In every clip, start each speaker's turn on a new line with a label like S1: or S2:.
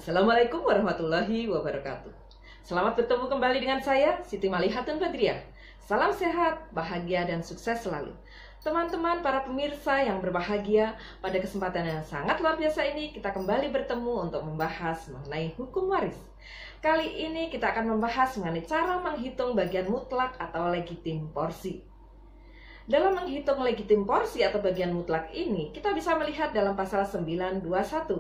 S1: Assalamualaikum warahmatullahi wabarakatuh. Selamat bertemu kembali dengan saya, Siti Malihatun Badriah. Salam sehat, bahagia, dan sukses selalu. Teman-teman para pemirsa yang berbahagia, pada kesempatan yang sangat luar biasa ini kita kembali bertemu untuk membahas mengenai hukum waris. Kali ini kita akan membahas mengenai cara menghitung bagian mutlak atau legitim porsi. Dalam menghitung legitim porsi atau bagian mutlak ini, kita bisa melihat dalam pasal 921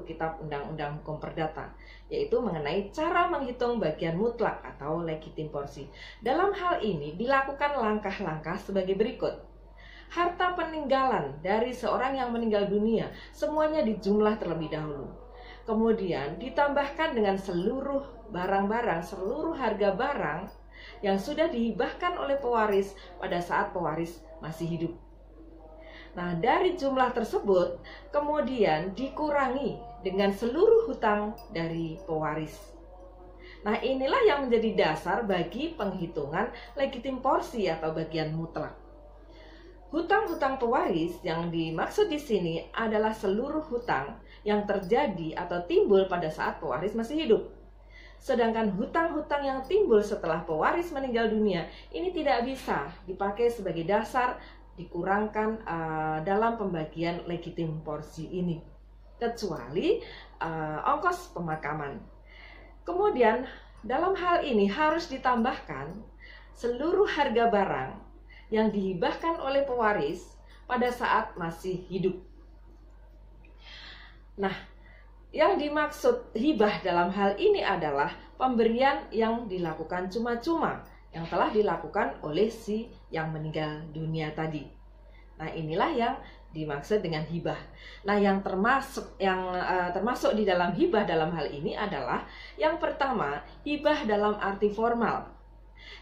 S1: Kitab Undang-Undang Hukum Perdata, yaitu mengenai cara menghitung bagian mutlak atau legitim porsi. Dalam hal ini dilakukan langkah-langkah sebagai berikut. Harta peninggalan dari seorang yang meninggal dunia semuanya dijumlah terlebih dahulu. Kemudian ditambahkan dengan seluruh barang-barang, seluruh harga barang yang sudah dihibahkan oleh pewaris pada saat pewaris masih hidup. Nah, dari jumlah tersebut kemudian dikurangi dengan seluruh hutang dari pewaris. Nah, inilah yang menjadi dasar bagi penghitungan legitim porsi atau bagian mutlak. Hutang-hutang pewaris yang dimaksud di sini adalah seluruh hutang yang terjadi atau timbul pada saat pewaris masih hidup. Sedangkan hutang-hutang yang timbul setelah pewaris meninggal dunia ini tidak bisa dipakai sebagai dasar dikurangkan dalam pembagian legitim porsi ini, kecuali ongkos pemakaman. Kemudian dalam hal ini harus ditambahkan seluruh harga barang yang dihibahkan oleh pewaris pada saat masih hidup. Nah, yang dimaksud hibah dalam hal ini adalah pemberian yang dilakukan cuma-cuma, yang telah dilakukan oleh si yang meninggal dunia tadi. Nah, inilah yang dimaksud dengan hibah. Nah, yang termasuk di dalam hibah dalam hal ini adalah yang pertama, hibah dalam arti formal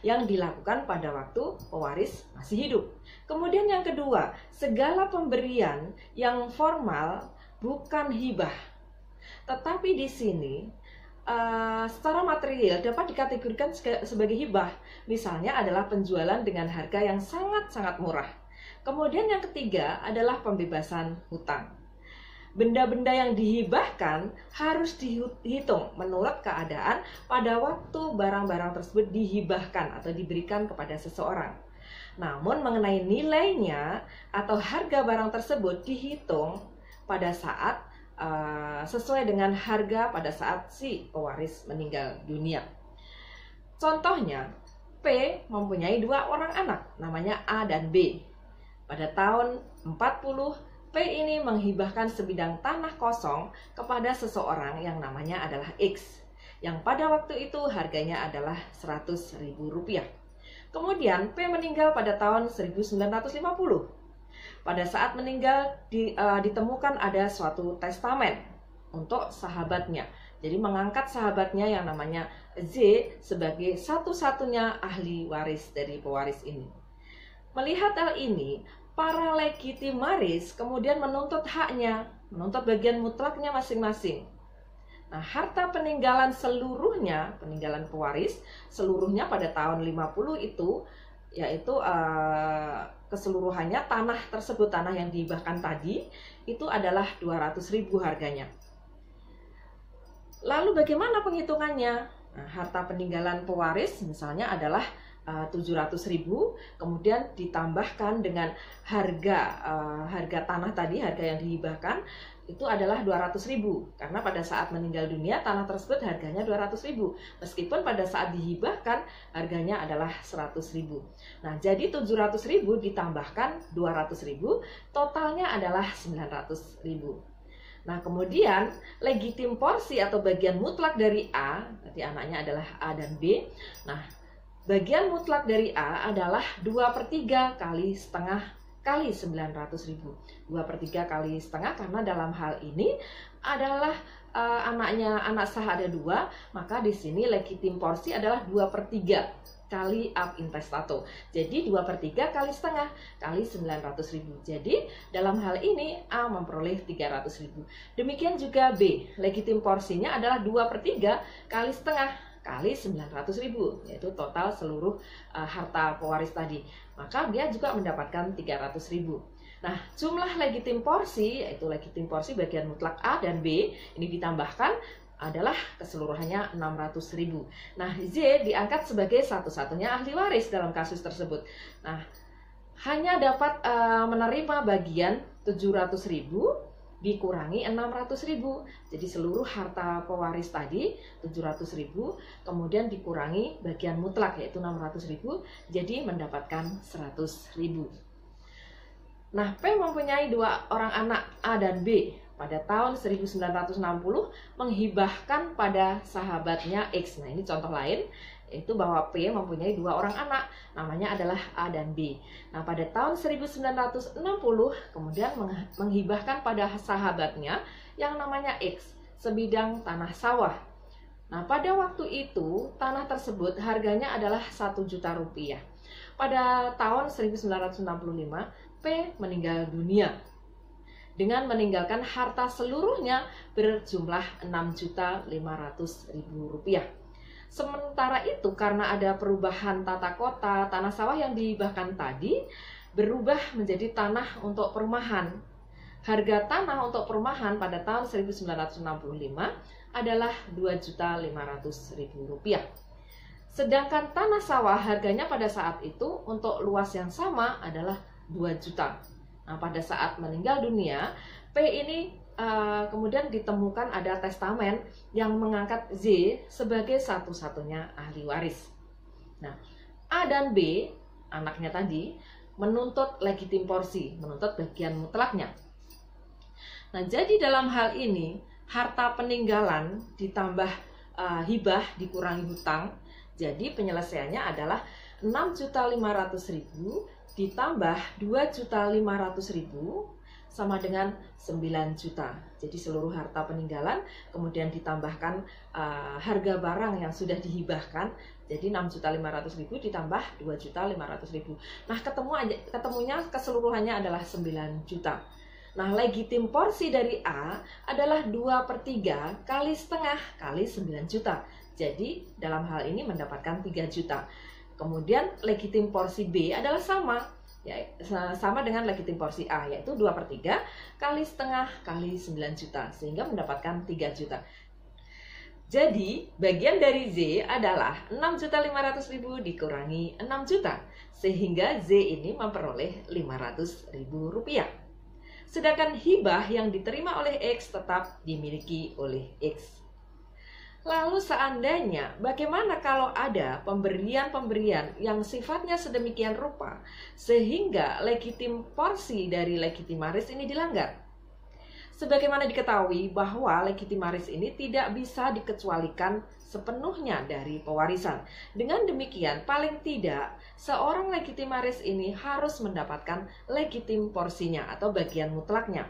S1: yang dilakukan pada waktu pewaris masih hidup. Kemudian yang kedua, segala pemberian yang formal bukan hibah, tetapi di sini secara material dapat dikategorikan sebagai hibah. Misalnya adalah penjualan dengan harga yang sangat-sangat murah. Kemudian yang ketiga adalah pembebasan hutang. Benda-benda yang dihibahkan harus dihitung menurut keadaan pada waktu barang-barang tersebut dihibahkan atau diberikan kepada seseorang. Namun mengenai nilainya atau harga barang tersebut dihitung pada saat sesuai dengan harga pada saat si pewaris meninggal dunia. Contohnya, P mempunyai 2 orang anak, namanya A dan B. Pada tahun 40, P ini menghibahkan sebidang tanah kosong kepada seseorang yang namanya adalah X, yang pada waktu itu harganya adalah Rp100.000. Kemudian P meninggal pada tahun 1950. Pada saat meninggal ditemukan ada suatu testamen untuk sahabatnya. Jadi mengangkat sahabatnya yang namanya Z sebagai satu-satunya ahli waris dari pewaris ini. Melihat hal ini, para legitim waris kemudian menuntut haknya, menuntut bagian mutlaknya masing-masing. Nah, harta peninggalan seluruhnya, peninggalan pewaris seluruhnya pada tahun 50 itu, yaitu keseluruhannya tanah tersebut, tanah yang dihibahkan tadi itu adalah 200.000 harganya. Lalu bagaimana penghitungannya? Nah, harta peninggalan pewaris misalnya adalah 700.000, kemudian ditambahkan dengan harga tanah tadi, harga yang dihibahkan itu adalah 200.000, karena pada saat meninggal dunia tanah tersebut harganya 200.000, meskipun pada saat dihibahkan harganya adalah 100.000. Nah, jadi 700.000 ditambahkan 200.000, totalnya adalah 900.000. Nah, kemudian legitim porsi atau bagian mutlak dari A, berarti anaknya adalah A dan B. Nah, bagian mutlak dari A adalah 2/3 kali setengah kali 900.000. 2/3 kali setengah karena dalam hal ini adalah anak sah ada 2, maka di sini legitim porsi adalah 2/3 kali ab intestato. Jadi 2/3 kali setengah kali 900.000. Jadi dalam hal ini A memperoleh 300.000. Demikian juga B, legitim porsinya adalah 2/3 kali setengah kali 900.000, yaitu total seluruh harta pewaris tadi. Maka dia juga mendapatkan 300.000. Nah, jumlah legitim porsi, yaitu legitim porsi bagian mutlak A dan B, ini ditambahkan adalah keseluruhannya 600.000. Nah, Z diangkat sebagai satu-satunya ahli waris dalam kasus tersebut. Nah, hanya dapat menerima bagian 700.000 dikurangi 600.000. Jadi seluruh harta pewaris tadi 700.000 kemudian dikurangi bagian mutlak yaitu 600.000, jadi mendapatkan 100.000. Nah, P mempunyai 2 orang anak A dan B. Pada tahun 1960 menghibahkan pada sahabatnya X. Nah, ini contoh lain, yaitu bahwa P mempunyai 2 orang anak, namanya adalah A dan B. Nah, pada tahun 1960 kemudian menghibahkan pada sahabatnya yang namanya X sebidang tanah sawah. Nah, pada waktu itu tanah tersebut harganya adalah 1 juta rupiah. Pada tahun 1965 P meninggal dunia dengan meninggalkan harta seluruhnya berjumlah 6.500.000 rupiah. Sementara itu karena ada perubahan tata kota, tanah sawah yang dihibahkan tadi berubah menjadi tanah untuk perumahan. Harga tanah untuk perumahan pada tahun 1965 adalah 2.500.000 rupiah. Sedangkan tanah sawah harganya pada saat itu untuk luas yang sama adalah 2 juta. Nah, pada saat meninggal dunia, P ini kemudian ditemukan ada testamen yang mengangkat Z sebagai satu-satunya ahli waris. Nah, A dan B, anaknya tadi, menuntut legitim porsi, menuntut bagian mutlaknya. Nah, jadi dalam hal ini, harta peninggalan ditambah hibah dikurangi hutang, jadi penyelesaiannya adalah 6.500.000 ditambah 2.500.000 sama dengan 9 juta. Jadi seluruh harta peninggalan kemudian ditambahkan harga barang yang sudah dihibahkan. Jadi 6.500.000 ditambah 2.500.000. Nah, ketemunya keseluruhannya adalah 9 juta. Nah, legitim porsi dari A adalah 2/3 kali setengah kali 9 juta. Jadi dalam hal ini mendapatkan 3 juta. Kemudian legitim porsi B adalah sama dengan legitim porsi A, yaitu 2/3 kali setengah kali 9 juta, sehingga mendapatkan 3 juta. Jadi bagian dari Z adalah 6.500.000 dikurangi 6 juta, sehingga Z ini memperoleh 500.000 rupiah. Sedangkan hibah yang diterima oleh X tetap dimiliki oleh X. Lalu seandainya, bagaimana kalau ada pemberian-pemberian yang sifatnya sedemikian rupa sehingga legitim porsi dari legitimaris ini dilanggar? Sebagaimana diketahui bahwa legitimaris ini tidak bisa dikecualikan sepenuhnya dari pewarisan. Dengan demikian, paling tidak seorang legitimaris ini harus mendapatkan legitim porsinya atau bagian mutlaknya.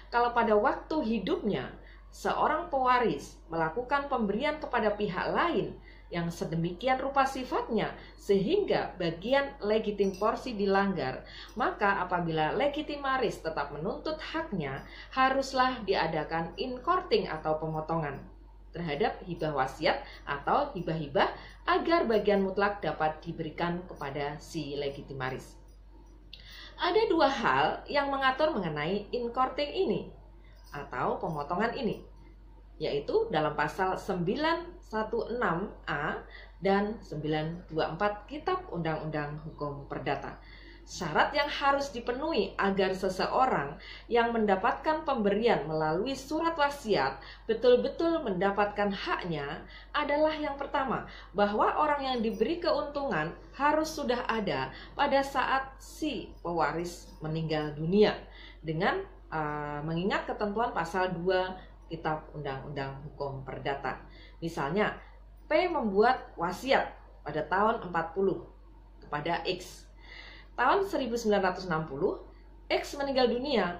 S1: Kalau pada waktu hidupnya seorang pewaris melakukan pemberian kepada pihak lain yang sedemikian rupa sifatnya sehingga bagian legitim porsi dilanggar, maka apabila legitimaris tetap menuntut haknya, haruslah diadakan inkorting atau pemotongan terhadap hibah wasiat atau hibah-hibah agar bagian mutlak dapat diberikan kepada si legitimaris. Ada 2 hal yang mengatur mengenai inkorting ini atau pemotongan ini, yaitu dalam pasal 916A dan 924 Kitab Undang-Undang Hukum Perdata. Syarat yang harus dipenuhi agar seseorang yang mendapatkan pemberian melalui surat wasiat betul-betul mendapatkan haknya adalah yang pertama, bahwa orang yang diberi keuntungan harus sudah ada pada saat si pewaris meninggal dunia dengan mengingat ketentuan pasal 2 Kitab Undang-Undang Hukum Perdata. Misalnya, P membuat wasiat pada tahun 40 kepada X. Tahun 1960, X meninggal dunia.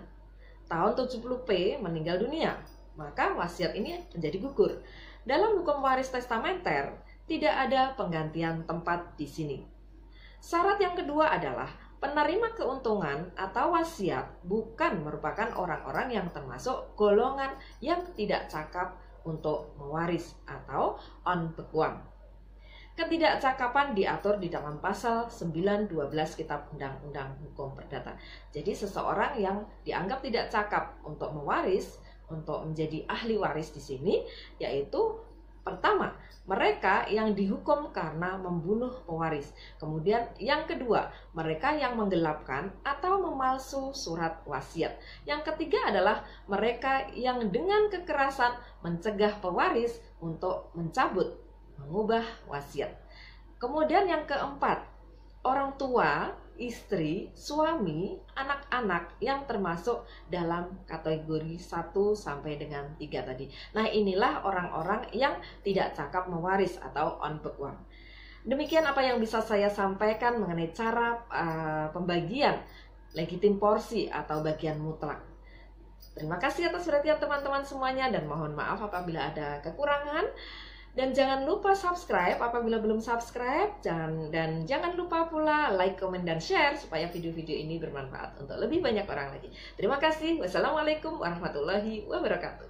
S1: Tahun 70 P meninggal dunia. Maka wasiat ini menjadi gugur. Dalam hukum waris testamenter, tidak ada penggantian tempat di sini. Syarat yang kedua adalah penerima keuntungan atau wasiat bukan merupakan orang-orang yang termasuk golongan yang tidak cakap untuk mewaris atau on bequam. Ketidakcakapan diatur di dalam pasal 912 Kitab Undang-Undang Hukum Perdata. Jadi seseorang yang dianggap tidak cakap untuk mewaris, untuk menjadi ahli waris di sini, yaitu pertama, mereka yang dihukum karena membunuh pewaris. Kemudian yang kedua, mereka yang menggelapkan atau memalsu surat wasiat. Yang ketiga adalah mereka yang dengan kekerasan mencegah pewaris untuk mencabut, mengubah wasiat. Kemudian yang keempat, orang tua, istri, suami, anak-anak yang termasuk dalam kategori 1 sampai dengan 3 tadi. Nah, inilah orang-orang yang tidak cakap mewaris atau onbekwang. Demikian apa yang bisa saya sampaikan mengenai cara pembagian legitim porsi atau bagian mutlak. Terima kasih atas perhatian teman-teman semuanya dan mohon maaf apabila ada kekurangan. Dan jangan lupa subscribe apabila belum subscribe, dan jangan lupa pula like, komen, dan share supaya video-video ini bermanfaat untuk lebih banyak orang lagi. Terima kasih. Wassalamualaikum warahmatullahi wabarakatuh.